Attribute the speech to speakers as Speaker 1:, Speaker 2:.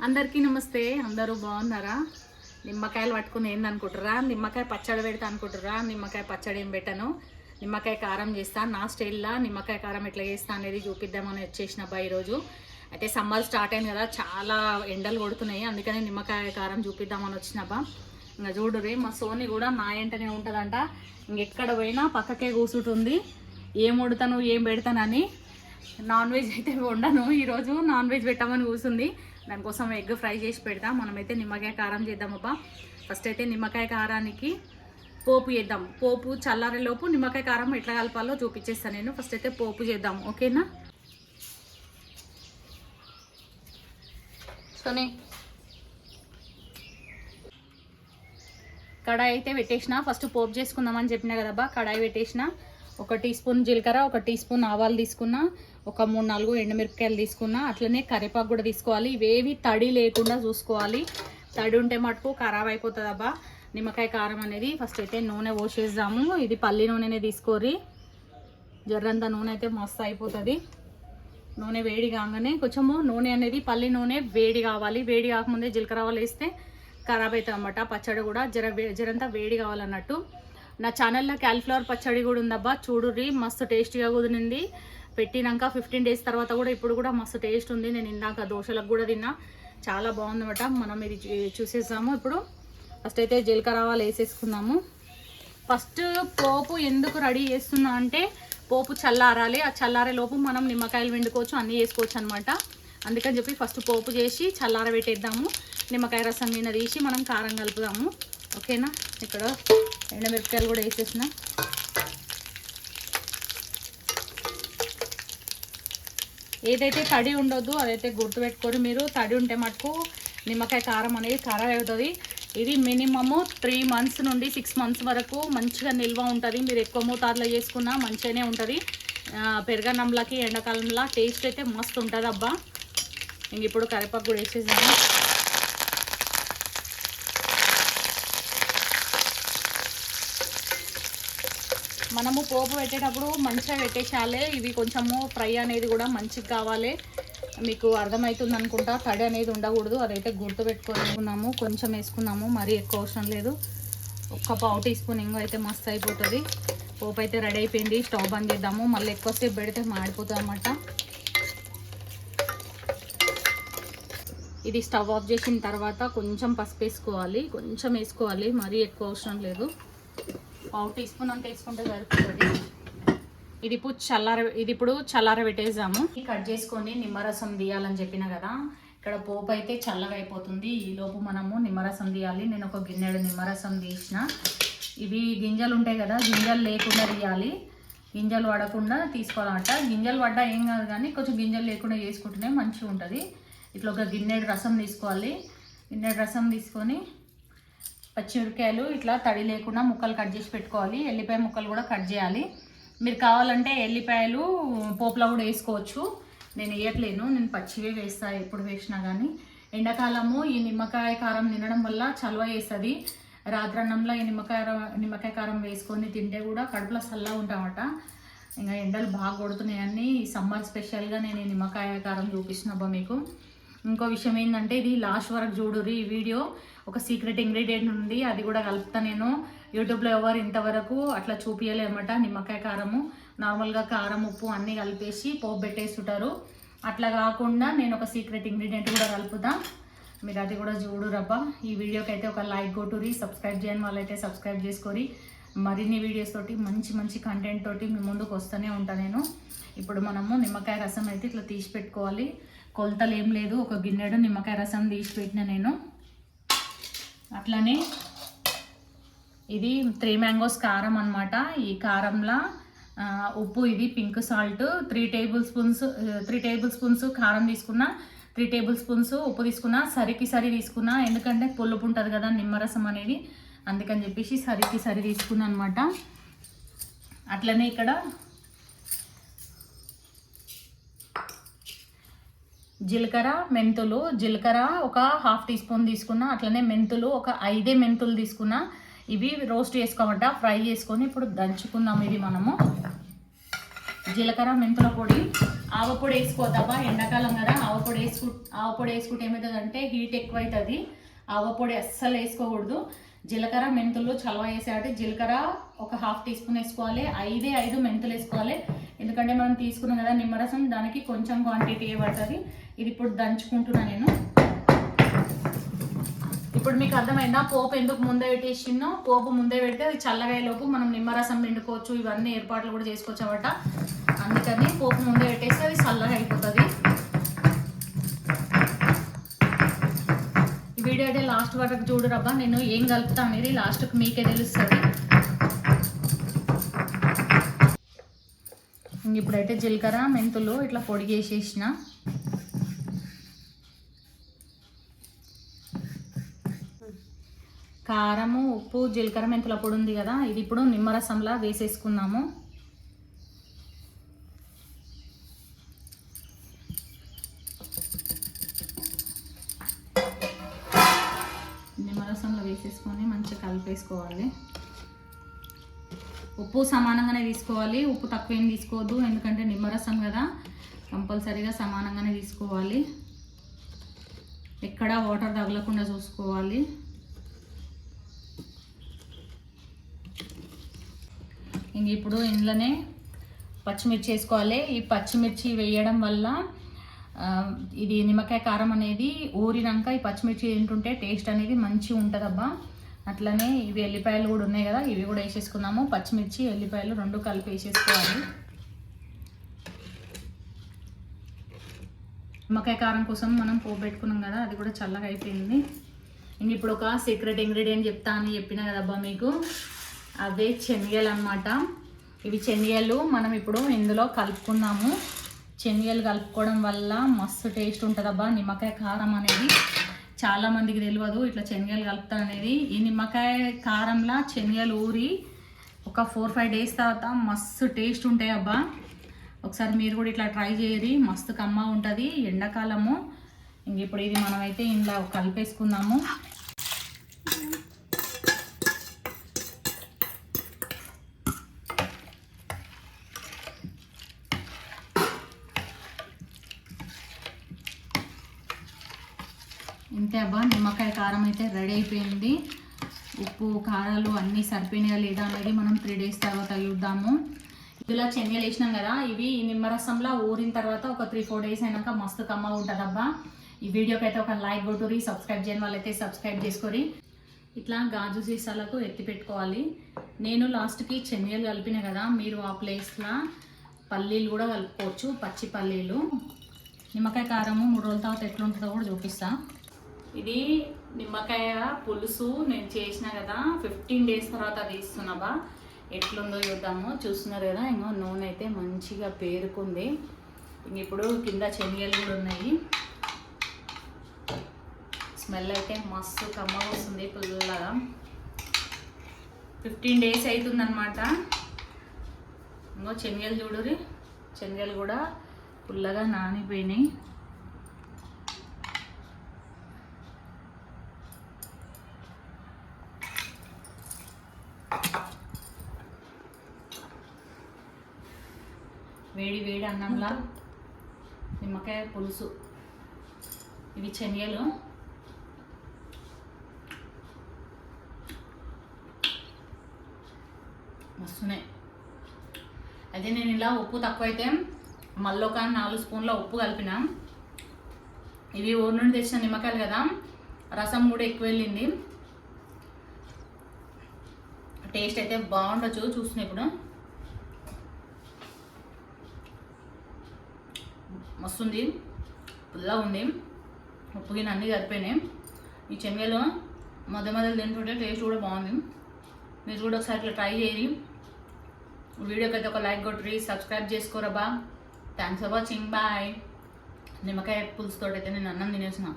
Speaker 1: అందరికీ నమస్తే. అందరూ బాగున్నారా? నిమ్మకాయలు పట్టుకుని ఏందనుకుంటారా? నిమ్మకాయ పచ్చడి పెడతా అనుకుంటారా? నిమ్మకాయ పచ్చడి ఏం పెట్టను, నిమ్మకాయ కారం చేస్తా. నా స్టైల్లో నిమ్మకాయ కారం ఎట్లా చేస్తా అనేది చూపిద్దామని వచ్చేసిన అబ్బా. ఈరోజు అయితే సమ్మర్ స్టార్ట్ అయింది కదా, చాలా ఎండలు కొడుతున్నాయి, అందుకని నిమ్మకాయ కారం చూపిద్దామని వచ్చినబ్బా. ఇంకా చూడురే, మా సోని కూడా నా వెంటనే ఉంటుందంట. ఇంకెక్కడ పోయినా పక్కకే కూర్చుంటుంది. ఏం వండుతాను ఏం పెడతానని. నాన్ వెజ్ అయితే వండను, ఈరోజు నాన్ వెజ్ పెట్టామని కూర్చుంది. దానికోసం ఎగ్ ఫ్రై చేసి పెడతాం. మనమైతే నిమ్మకాయ కారం చేద్దామబ్బా. ఫస్ట్ అయితే నిమ్మకాయ కారానికి పోపు చేద్దాం. పోపు చల్లారేలోపు నిమ్మకాయ కారం ఎట్లా కలపాలో చూపించేస్తాను నేను. ఫస్ట్ అయితే పోపు చేద్దాం, ఓకేనా? సోని కడాయి అయితే పెట్టేసిన. ఫస్ట్ పోపు చేసుకుందామని చెప్పినా కదబ్బా. కడాయి పెట్టేసిన. 1 టీ స్పూన్ జీలకర్ర, 1 టీ స్పూన్ ఆవాలు తీసుకున్నా, ఒక 3-4 ఎండుమిరపకాయలు తీసుకున్నా. అట్లనే కరివేపాకు కూడా తీసుకోవాలి. ఇవేవి తడి లేకుండా చూసుకోవాలి. తడి ఉంటే మటుకు ఖరాబ్ అయిపోతుంది అబ్బా నిమ్మకాయ కారం అనేది. ఫస్ట్ అయితే నూనె పోసేద్దాము. ఇది పల్లి నూనెనే తీసుకోరి. జర్రంత నూనె అయితే మస్తు అయిపోతుంది. నూనె వేడి కాగానే కొంచెము నూనె అనేది పల్లి నూనె వేడి కావాలి. వేడి కాకముందే జీలకర్ర ఆవాలు వేస్తే ఖరాబ్ అవుతుంది అన్నమాట. పచ్చడి కూడా జరంతా వేడి కావాలన్నట్టు. నా ఛానల్లో క్యాలీఫ్లవర్ పచ్చడి కూడా ఉందబ్బా, చూడుర్రి, మస్తు టేస్టీగా కుదిరింది. పెట్టినాక 15 డేస్ తర్వాత కూడా ఇప్పుడు కూడా మస్తు టేస్ట్ ఉంది. నేను ఇందాక దోశలకు కూడా తిన్నా, చాలా బాగుందన్నమాట. మనం ఇది చూసేసాము. ఇప్పుడు ఫస్ట్ అయితే జీలకర్ర ఆవాలు వేసేసుకుందాము. ఫస్ట్ పోపు ఎందుకు రెడీ చేస్తున్నా అంటే, పోపు చల్లారాలి. ఆ చల్లారే లోపు మనం నిమ్మకాయలు వండుకోవచ్చు, అన్నీ వేసుకోవచ్చు అనమాట. అందుకని చెప్పి ఫస్ట్ పోపు చేసి చల్లారబెట్టేద్దాము. నిమ్మకాయ రసం మీద తీసి మనం కారం కలుపుదాము, ఓకేనా? ఇక్కడ ఎండుమిరపకాయలు కూడా వేసేసిన. ఏదైతే తడి ఉండొద్దు అదైతే గుర్తుపెట్టుకొని మీరు. తడి ఉంటే మటుకు నిమ్మకాయ కారం అనేది ఖరాబ్ అవుతుంది. ఇది మినిమము 3 months నుండి 6 months వరకు మంచిగా నిల్వ ఉంటుంది. మీరు ఎక్కువ మోతాదులో చేసుకున్నా మంచిగానే ఉంటుంది. పెరగన్నంలకి ఎండాకాలంలో టేస్ట్ అయితే మస్తు ఉంటుంది అబ్బా. ఇంక ఇప్పుడు కరివేపాకు కూడా వేసేసాను. మనము పోపు పెట్టేటప్పుడు మంచిగా పెట్టేసాలే. ఇవి కొంచెము ఫ్రై అనేది కూడా మంచిగా కావాలి. మీకు అర్థమవుతుంది అనుకుంటా. తడి అనేది ఉండకూడదు, అదైతే గుర్తు పెట్టుకున్నాము. కొంచెం వేసుకున్నాము, మరీ ఎక్కువ అవసరం లేదు. 1 పావు టీ స్పూన్ ఇంగు అయితే మస్తు అయిపోతుంది. పోపు అయితే రెడీ అయిపోయింది. స్టవ్ బంద్ చేద్దాము. మళ్ళీ ఎక్కువసేపు పెడితే మాడిపోతుంది అన్నమాట. ఇది స్టవ్ ఆఫ్ చేసిన తర్వాత కొంచెం పసుపు వేసుకోవాలి, కొంచెం వేసుకోవాలి, మరీ ఎక్కువ అవసరం లేదు. 1 టీ స్పూన్ అంత వేసుకుంటే సరిపోతుంది. ఇది ఇప్పుడు చల్లారబెట్టేసాము. కట్ చేసుకొని నిమ్మరసం తీయాలని చెప్పిన కదా. ఇక్కడ పోపు అయితే చల్లగా అయిపోతుంది. ఈలోపు మనము నిమ్మరసం తీయాలి. నేను ఒక గిన్నెడు నిమ్మరసం తీసిన. ఇవి గింజలు ఉంటాయి కదా, గింజలు లేకుండా తీయాలి. గింజలు పడకుండా తీసుకోవాలన్నమాట. గింజలు పడ్డా ఏం కాదు, కానీ కొంచెం గింజలు లేకుండా చేసుకుంటేనే మంచిగా ఉంటుంది. ఇట్లా ఒక గిన్నెడు రసం తీసుకోవాలి. గిన్నెడు రసం తీసుకొని పచ్చిమిరపకాయలు ఇట్లా తడి లేకుండా ముక్కలు కట్ చేసి పెట్టుకోవాలి. ఎల్లిపాయ ముక్కలు కూడా కట్ చేయాలి. మీరు కావాలంటే ఎల్లిపాయలు పోపులో కూడా వేసుకోవచ్చు. నేను వేయట్లేను, నేను పచ్చివే వేస్తాను ఎప్పుడు వేసినా కానీ. ఎండాకాలము ఈ నిమ్మకాయ కారం తినడం వల్ల చలువ వేస్తుంది. రాత్రన్నంలో ఈ నిమ్మకాయ కారం వేసుకొని తింటే కూడా కడుపులో చల్లగా ఉంటామట. ఇంకా ఎండలు బాగా కొడుతున్నాయని సమ్మర్ స్పెషల్గా నేను ఈ నిమ్మకాయ కారం చూపిస్తున్నబ్బా మీకు. ఇంకో విషయం ఏంటంటే, ఇది లాస్ట్ వరకు చూడుర్రి. ఈ వీడియో ఒక సీక్రెట్ ఇంగ్రీడియంట్ ఉంది, అది కూడా కలుపుతా నేను. యూట్యూబ్లో ఎవరు ఇంతవరకు అట్లా చూపించలేమట. నిమ్మకాయ కారము నార్మల్గా కారం ఉప్పు అన్నీ కలిపేసి పోపు పెట్టేస్తుంటారు. అట్లా కాకుండా నేను ఒక సీక్రెట్ ఇంగ్రీడియంట్ కూడా కలుపుతా. మీరు అది కూడా చూడురబ్బా. ఈ వీడియోకి అయితే ఒక లైక్ కొట్టురి. సబ్స్క్రైబ్ చేయని వాళ్ళైతే సబ్స్క్రైబ్ చేసుకొని మరిన్ని వీడియోస్ తోటి మంచి కంటెంట్ తోటి మీ ముందుకు వస్తూనే ఉంటాను నేను. ఇప్పుడు మనము నిమ్మకాయ రసం అయితే ఇట్లా తీసి పెట్టుకోవాలి. కొలతలు ఏం లేదు, ఒక గిన్నెడు నిమ్మకాయ రసం తీసి పెట్టిన నేను. అట్లనే ఇది 3 mangoes కారం అనమాట. ఈ కారంలో ఉప్పు, ఇది పింక్ సాల్ట్ 3 టేబుల్ స్పూన్స్ కారం తీసుకున్నా, 3 టేబుల్ స్పూన్స్ ఉప్పు తీసుకున్నా. సరికి తీసుకున్నా, ఎందుకంటే పులుపు ఉంటుంది కదా నిమ్మరసం అనేది, అందుకని చెప్పేసి సరి తీసుకున్నా అనమాట. అట్లనే ఇక్కడ జీలకర్ర మెంతులు, జీలకర్ర ఒక 1/2 టీ స్పూన్ తీసుకున్నా. అట్లనే మెంతులు ఒక 5 మెంతులు తీసుకున్నా. ఇవి రోస్ట్ చేసుకోమంట, ఫ్రై చేసుకొని ఇప్పుడు దంచుకుందాం. ఇది మనము జీలకర్ర మెంతుల పొడి, ఆవపొడి వేసుకోవద్దబ్బా, ఎండాకాలం కదా. ఆవపొడి వేసుకుంటే ఏమవుతుందంటే హీట్ ఎక్కువ అవుతుంది. ఆవపొడి అస్సలు వేసుకోకూడదు. జీలకర్ర మెంతులు చలవ వేసేవాటి జీలకర్ర ఒక 1/2 టీ స్పూన్ వేసుకోవాలి. 5 మెంతులు వేసుకోవాలి. ఎందుకంటే మనం తీసుకున్నాం కదా నిమ్మరసం, దానికి కొంచెం క్వాంటిటీ పడుతుంది. ఇది ఇప్పుడు దంచుకుంటున్నా నేను. ఇప్పుడు మీకు అర్థమైందా పోపు ఎందుకు ముందే పెట్టేసినో? పోపు ముందే పెడితే అది చల్లగాయలోపు మనం నిమ్మరసం పిండుకోవచ్చు, ఇవన్నీ ఏర్పాట్లు కూడా చేసుకోవచ్చు అన్నమాట. అందుకని పోపు ముందే పెట్టేస్తే అది చల్లగా అయిపోతుంది. ఈ వీడియో అయితే లాస్ట్ వరకు చూడరబ్బా, నేను ఏం కలుపుతా అనేది లాస్ట్కి మీకే తెలుస్తుంది. ఇప్పుడైతే జీలకర్ర మెంతులు ఇట్లా పొడి చేసేసిన. కారము, ఉప్పు, జీలకర్ర మెంతుల పొడి ఉంది కదా, ఇది ఇప్పుడు నిమ్మరసంలా వేసేసుకుందాము. నిమ్మరసంలో వేసేసుకొని మంచిగా కలిపేసుకోవాలి. ఉప్పు సమానంగానే తీసుకోవాలి, ఉప్పు తక్కువ ఏం తీసుకోవద్దు. ఎందుకంటే నిమ్మరసం కదా, కంపల్సరీగా సమానంగానే తీసుకోవాలి. ఎక్కడా వాటర్ తగలకుండా చూసుకోవాలి. ఇంక ఇప్పుడు ఇందులోనే పచ్చిమిర్చి వేసుకోవాలి. ఈ పచ్చిమిర్చి వేయడం వల్ల ఇది నిమ్మకాయ కారం అనేది ఊరినాక ఈ పచ్చిమిర్చి తింటుంటే టేస్ట్ అనేది మంచిగా ఉంటుందబ్బా. అట్లనే ఇవి ఎల్లిపాయలు కూడా ఉన్నాయి కదా, ఇవి కూడా వేసేసుకుందాము. పచ్చిమిర్చి ఎల్లిపాయలు 2 కలిపి వేసేసుకోవాలి. నిమ్మకాయ కారం కోసం మనం పోపు పెట్టుకున్నాం కదా, అది కూడా చల్లగా అయిపోయింది. ఇంక ఇప్పుడు ఒక సీక్రెట్ ఇంగ్రీడియంట్ చెప్తా అని చెప్పినా కదబ్బా మీకు, అవే శనగలు అన్నమాట. ఇవి శనగలు మనం ఇప్పుడు ఇందులో కలుపుకుందాము. శనగలు కలుపుకోవడం వల్ల మస్తు టేస్ట్ ఉంటుందబ్బా నిమ్మకాయ కారం అనేది. చాలామందికి తెలియదు ఇట్లా శనగలు కలుపుతారు అనేది. ఈ నిమ్మకాయ కారంలా శనగలు ఊరి ఒక 4-5 డేస్ తర్వాత మస్తు టేస్ట్ ఉంటాయి అబ్బా. ఒకసారి మీరు కూడా ఇట్లా ట్రై చేయరి, మస్తు కమ్మ ఉంటుంది ఎండాకాలము. ఇంక ఇప్పుడు ఇది మనమైతే ఇంట్లో కలిపేసుకుందాము. ఇంతే అబ్బా, నిమ్మకాయ కారం అయితే రెడీ అయిపోయింది. ఉప్పు కారాలు అన్నీ సరిపోయినాయా లేదా అనేది మనం 3 డేస్ తర్వాత చూద్దాము. ఇందులో శనగలు వేసినాం కదా, ఇవి నిమ్మరసంలో ఊరిన తర్వాత ఒక 3-4 డేస్ అయినాక మస్తు కమ్మ ఉంటుందబ్బా. ఈ వీడియోకి అయితే ఒక లైక్ కొట్టురి, సబ్స్క్రైబ్ చేయని వాళ్ళైతే సబ్స్క్రైబ్ చేసుకొని ఇట్లా గాజు సీసాలకు ఎత్తి పెట్టుకోవాలి. నేను లాస్ట్కి శనగలు కలిపిన కదా, మీరు ఆ ప్లేస్లో పల్లీలు కూడా కలుపుకోవచ్చు, పచ్చి పల్లీలు. నిమ్మకాయ కారము 3 రోజుల తర్వాత ఎట్లుంటుందో కూడా చూపిస్తా. ఇది నిమ్మకాయ పులుసు నేను చేసిన కదా, 15 డేస్ తర్వాత తీస్తున్నాబా. ఎట్లుందో చూద్దాము. చూస్తున్నారు కదా, ఇంకో నూనె అయితే మంచిగా పేరుకుంది. ఇప్పుడు కింద శనగలు కూడా ఉన్నాయి. స్మెల్ అయితే మస్తు కమ్మగా వస్తుంది పుల్లగా. 15 డేస్ అవుతుందన్నమాట. ఇంకో శనగలు చూడురి, శనగలు కూడా పుల్లగా నానిపోయినాయి. వేడి వేడి అన్నంలా నిమ్మకాయ పులుసు. ఇవి శనగలు మస్తున్నాయి. అదే నేను ఇలా ఉప్పు తక్కువైతే మళ్ళీ ఒక 4 స్పూన్ల ఉప్పు కలిపిన. ఇవి ఊరి నుండి తెచ్చిన నిమ్మకాయలు కదా, రసం కూడా ఎక్కువ వెళ్ళింది. టేస్ట్ అయితే బాగుండొచ్చు. చూస్తున్నా ఇప్పుడు మస్తుంది, పుల్లగా ఉంది. ఉప్పు గిన్నె అన్నీ సరిపోయినాయి. ఈ శనగలు మధ్య మధ్యలో తింటుంటే టేస్ట్ కూడా బాగుంది. మీరు కూడా ఒకసారి ఇట్లా ట్రై చేయండి. వీడియోకి అయితే ఒక లైక్ కొట్టి సబ్స్క్రైబ్ చేసుకోరబ్బా. Thanks for watching, bye. నిమ్మకాయ పులుసుతో అయితే నేను అన్నం తినేసిన.